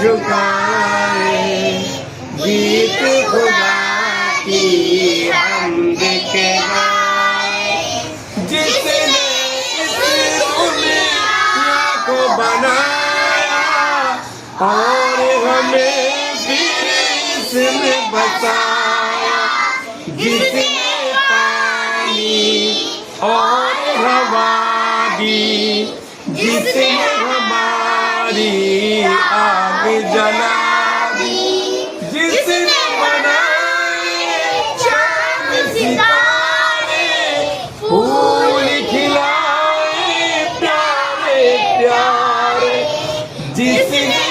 झुकाए, गीत खुदा की हमद के गाए। जिसने इस दुनिया को बनाया और हमें भी इसमें बसाया, जिसने पानी और हवा दी, जिसने हमारी आग जला दी, जिसने बनाए चांद सितारे, फूल खिलाए प्यारे प्यारे, जिसने